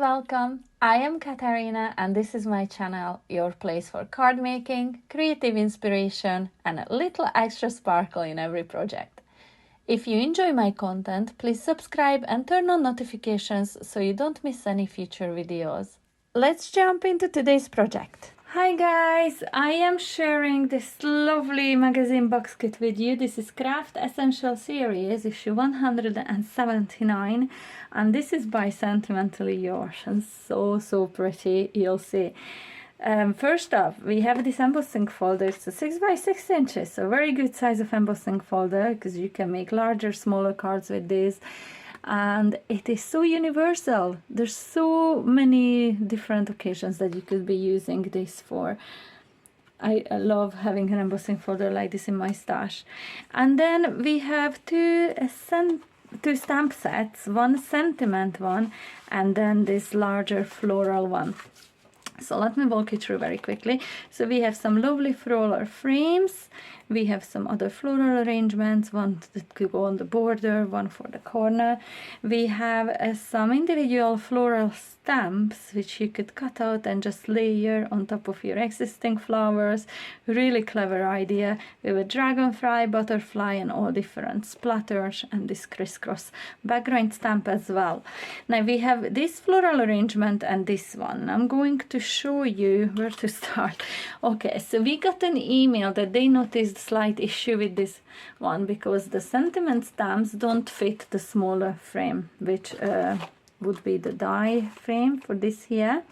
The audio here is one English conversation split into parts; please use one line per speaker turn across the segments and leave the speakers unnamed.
welcome. I am Katarina and this is my channel, your place for card making, creative inspiration and a little extra sparkle in every project. If you enjoy my content, please subscribe and turn on notifications so you don't miss any future videos. Let's jump into today's project. Hi guys, I am sharing this lovely magazine box kit with you. This is Craft Essential Series, issue 179, and this is by Sentimentally Yours, and so pretty, you'll see. First off, we have this embossing folder. It's a 6 by 6 inches, so very good size of embossing folder because you can make larger, smaller cards with this. And it is so universal. There's so many different occasions that you could be using this for. I love having an embossing folder like this in my stash. And then we have two stamp sets, one sentiment one and then this larger floral one. So let me walk you through very quickly. So we have some lovely floral frames. We have some other floral arrangements, one that could go on the border, one for the corner. We have some individual floral stamps which you could cut out and just layer on top of your existing flowers. Really clever idea. We have a dragonfly, butterfly and all different splatters and this crisscross background stamp as well. Now we have this floral arrangement and this one. I'm going to show you where to start. Okay, so we got an email that they noticed slight issue with this one because the sentiment stamps don't fit the smaller frame, which would be the die frame for this here,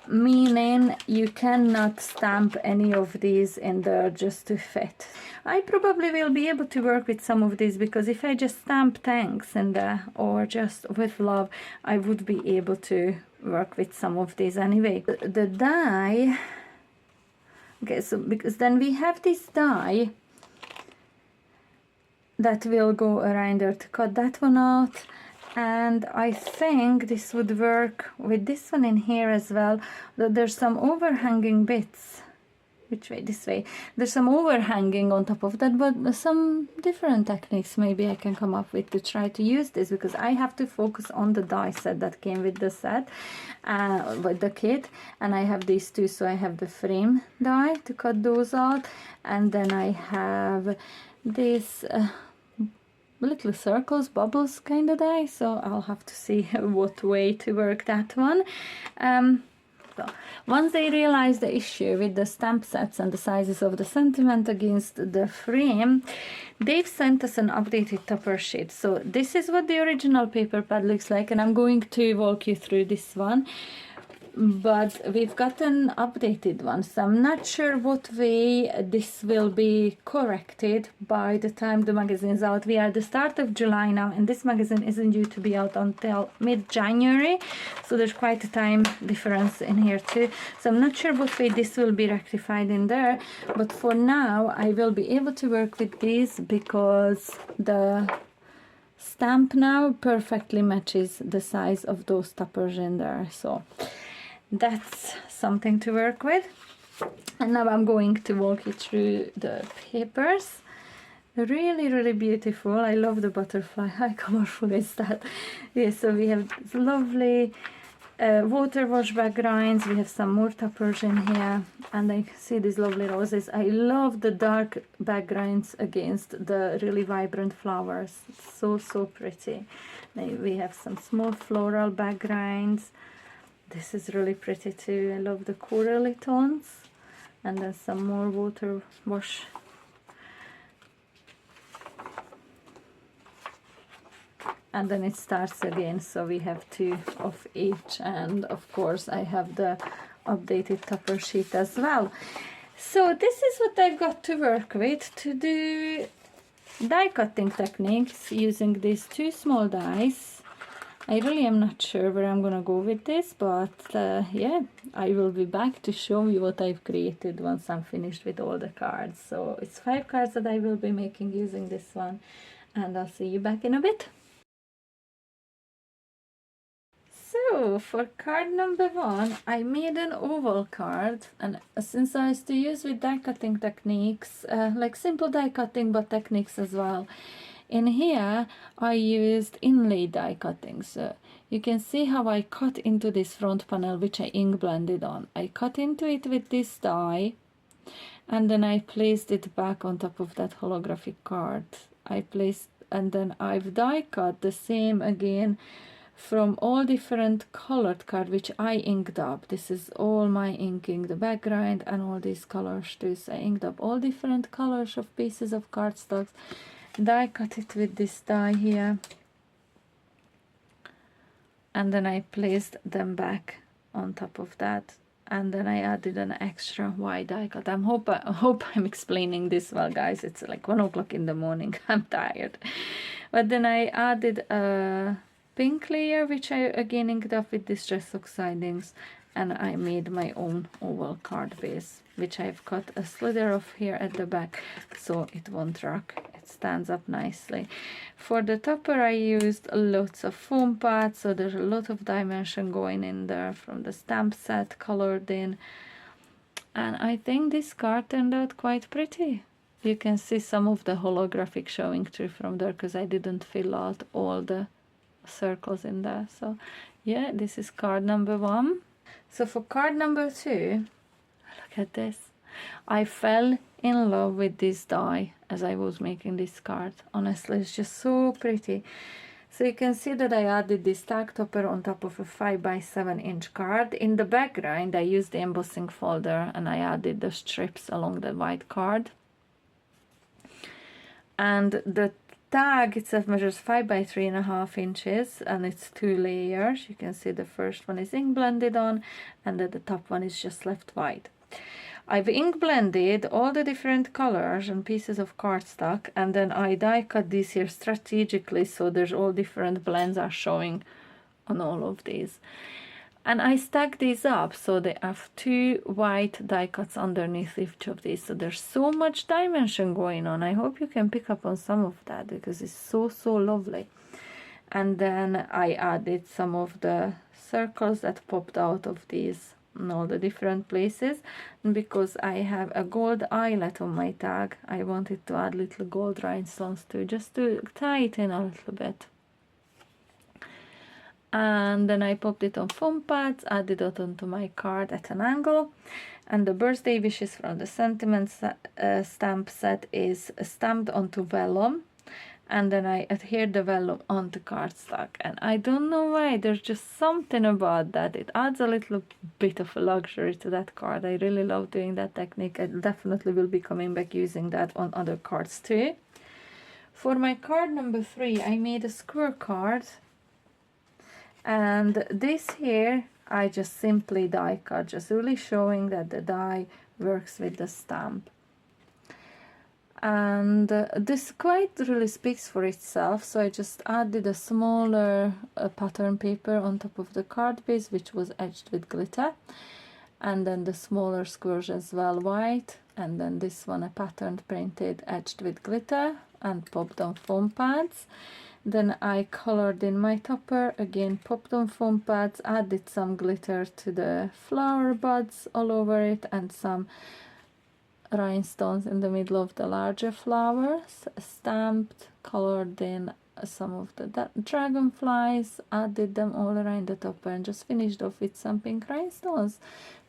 meaning you cannot stamp any of these in there just to fit. I probably will be able to work with some of these because if I just stamp thanks in there or just with love, I would be able to work with some of these anyway. The die, okay, so because then we have this die that will go around there to cut that one out, and I think this would work with this one in here as well. There's some overhanging bits. Which way? This way. There's some overhanging on top of that, but some different techniques maybe I can come up with to try to use this, because I have to focus on the die set that came with the set, with the kit, and I have these two. So I have the frame die to cut those out, and then I have this little circles, bubbles kind of die, so I'll have to see what way to work that one. So once they realized the issue with the stamp sets and the sizes of the sentiment against the frame, they've sent us an updated topper sheet. So this is what the original paper pad looks like, and I'm going to walk you through this one. But we've got an updated one, so I'm not sure what way this will be corrected by the time the magazine's out. We are at the start of July now, and this magazine isn't due to be out until mid-January, so there's quite a time difference in here too. So I'm not sure what way this will be rectified in there, but for now I will be able to work with these because the stamp now perfectly matches the size of those toppers in there. So that's something to work with. And now I'm going to walk you through the papers. Really beautiful. I love the butterfly. How colorful is that? Yeah, so we have lovely water wash backgrounds. We have some more toppers in here, and I see these lovely roses. I love the dark backgrounds against the really vibrant flowers. It's so pretty. We have some small floral backgrounds. This is really pretty too. I love the corally tones, and then some more water wash. And then it starts again, so we have two of each, and of course I have the updated topper sheet as well. So this is what I've got to work with to do die cutting techniques using these two small dies. I really am not sure where I'm gonna go with this, but yeah, I will be back to show you what I've created once I'm finished with all the cards. So it's 5 cards that I will be making using this one, and I'll see you back in a bit. So for card number 1, I made an oval card, and since I used to use with die cutting techniques, like simple die cutting but techniques as well, in here I used inlay die cutting. So you can see how I cut into this front panel, which I ink blended on. I cut into it with this die, and then I placed it back on top of that holographic card. And then I've die cut the same again from all different colored card, which I inked up. This is all my inking, the background and all these colors too. So I inked up all different colors of pieces of cardstocks. Die cut it with this die here, and then I placed them back on top of that, and then I added an extra white die cut. I hope I'm explaining this well, guys. It's like 1 o'clock in the morning. I'm tired. But then I added a pink layer, which I again inked up with Distress Oxidings, and I made my own oval card base, which I've cut a slider off here at the back so it won't rock. It stands up nicely. For the topper I used lots of foam pads, so there's a lot of dimension going in there from the stamp set colored in, and I think this card turned out quite pretty. You can see some of the holographic showing through from there because I didn't fill out all the circles in there. So yeah, this is card number 1. So for card number 2, look at this. I fell in love with this die as I was making this card. Honestly, it's just so pretty. So you can see that I added this tag topper on top of a 5x7-inch card. In the background, I used the embossing folder and I added the strips along the white card. And the tag itself measures 5 by 3.5 inches, and it's 2 layers. You can see the first one is ink blended on, and then the top one is just left white. I've ink blended all the different colors and pieces of cardstock, and then I die cut these here strategically so there's all different blends are showing on all of these. And I stack these up so they have 2 white die cuts underneath each of these. So there's so much dimension going on. I hope you can pick up on some of that because it's so lovely. And then I added some of the circles that popped out of these in all the different places. And because I have a gold eyelet on my tag, I wanted to add little gold rhinestones too, just to tie it in a little bit. And then I popped it on foam pads, added it onto my card at an angle, and the birthday wishes from the sentiment stamp set is stamped onto vellum, and then I adhered the vellum onto cardstock. And I don't know why, there's just something about that. It adds a little bit of a luxury to that card. I really love doing that technique. I definitely will be coming back using that on other cards too. For my card number 3, I made a square card. And this here I just simply die cut, just really showing that the die works with the stamp. And this quite really speaks for itself, so I just added a smaller pattern paper on top of the card base, which was edged with glitter, and then the smaller squares as well white, and then this one a patterned printed edged with glitter and popped on foam pads. Then I colored in my topper, again popped on foam pads, added some glitter to the flower buds all over it and some rhinestones in the middle of the larger flowers, stamped, colored in some of the dragonflies, added them all around the topper and just finished off with some pink rhinestones.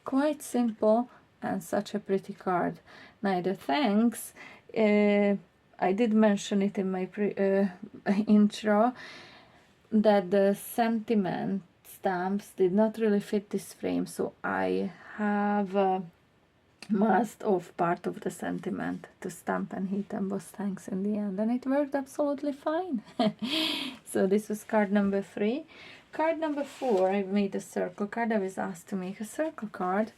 Quite simple and such a pretty card. Now the thanks, I did mention it in my intro that the sentiment stamps did not really fit this frame, so I have masked off part of the sentiment to stamp and heat emboss thanks in the end, and it worked absolutely fine. So this was card number 3. Card number 4, I made a circle card. I was asked to make a circle card,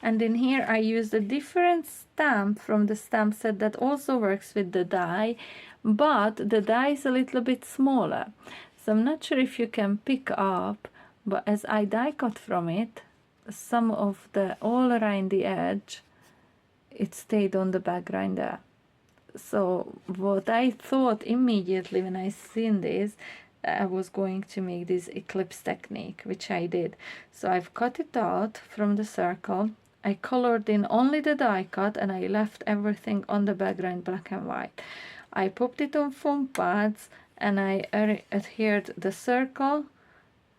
and in here I used a different stamp from the stamp set that also works with the die, but the die is a little bit smaller, so I'm not sure if you can pick up, but as I die cut from it, some of the all around the edge, it stayed on the background there. So what I thought immediately when I seen this, I was going to make this eclipse technique, which I did. So I've cut it out from the circle, I colored in only the die cut, and I left everything on the background black and white. I popped it on foam pads and I adhered the circle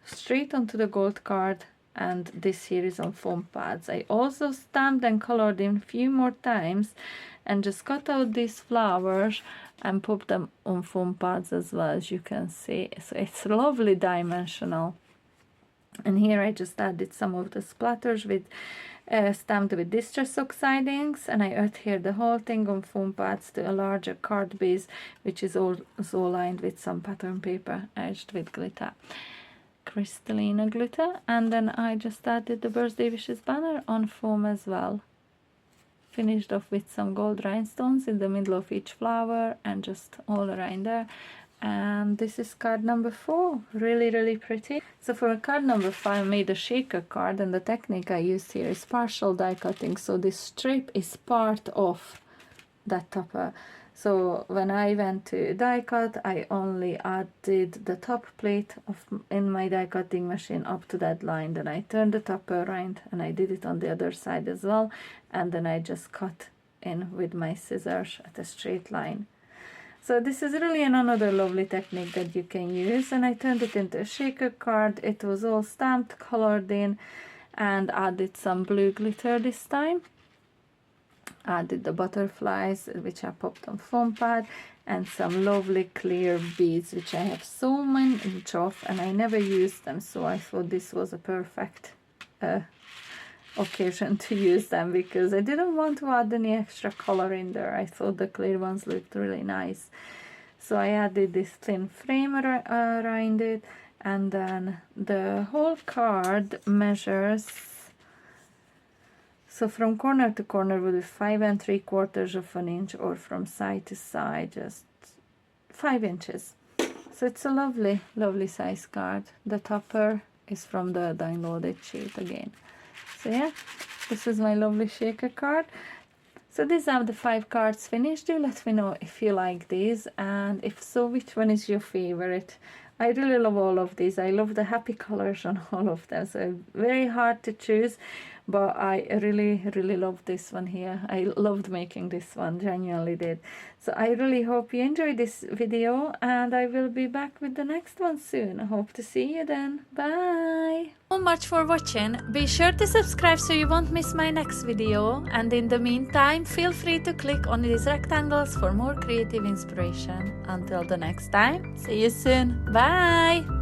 straight onto the gold card, and this here is on foam pads. I also stamped and colored in a few more times and just cut out these flowers and put them on foam pads as well, as you can see. So it's lovely dimensional. And here I just added some of the splatters with stamped with distress oxidings, and I adhered the whole thing on foam pads to a larger card base, which is also lined with some pattern paper edged with glitter, crystalline glitter. And then I just added the birthday wishes banner on foam as well. Finished off with some gold rhinestones in the middle of each flower and just all around there. And this is card number 4. Really pretty. So for card number 5 I made a shaker card, and the technique I used here is partial die cutting. So this strip is part of that topper. So when I went to die cut, I only added the top plate in my die cutting machine up to that line. Then I turned the topper around and I did it on the other side as well, and then I just cut in with my scissors at a straight line. So this is really another lovely technique that you can use, and I turned it into a shaker card. It was all stamped, colored in, and added some blue glitter this time. Added the butterflies, which I popped on foam pad, and some lovely clear beads, which I have so many of and I never used them, so I thought this was a perfect occasion to use them, because I didn't want to add any extra color in there. I thought the clear ones looked really nice, so I added this thin frame around it. And then the whole card measures, so from corner to corner would be 5 3/4 of an inch, or from side to side just 5 inches. So it's a lovely size card. The topper is from the downloaded sheet again. So yeah, this is my lovely shaker card. So these are the 5 cards finished. Do let me know if you like these, and if so, which one is your favorite. I really love all of these. I love the happy colors on all of them, so very hard to choose, but I really love this one here. I loved making this one, genuinely did. So I really hope you enjoyed this video, and I will be back with the next one soon. I hope to see you then. Bye! So much for watching. Be sure to subscribe so you won't miss my next video, and in the meantime feel free to click on these rectangles for more creative inspiration. Until the next time, see you soon. Bye!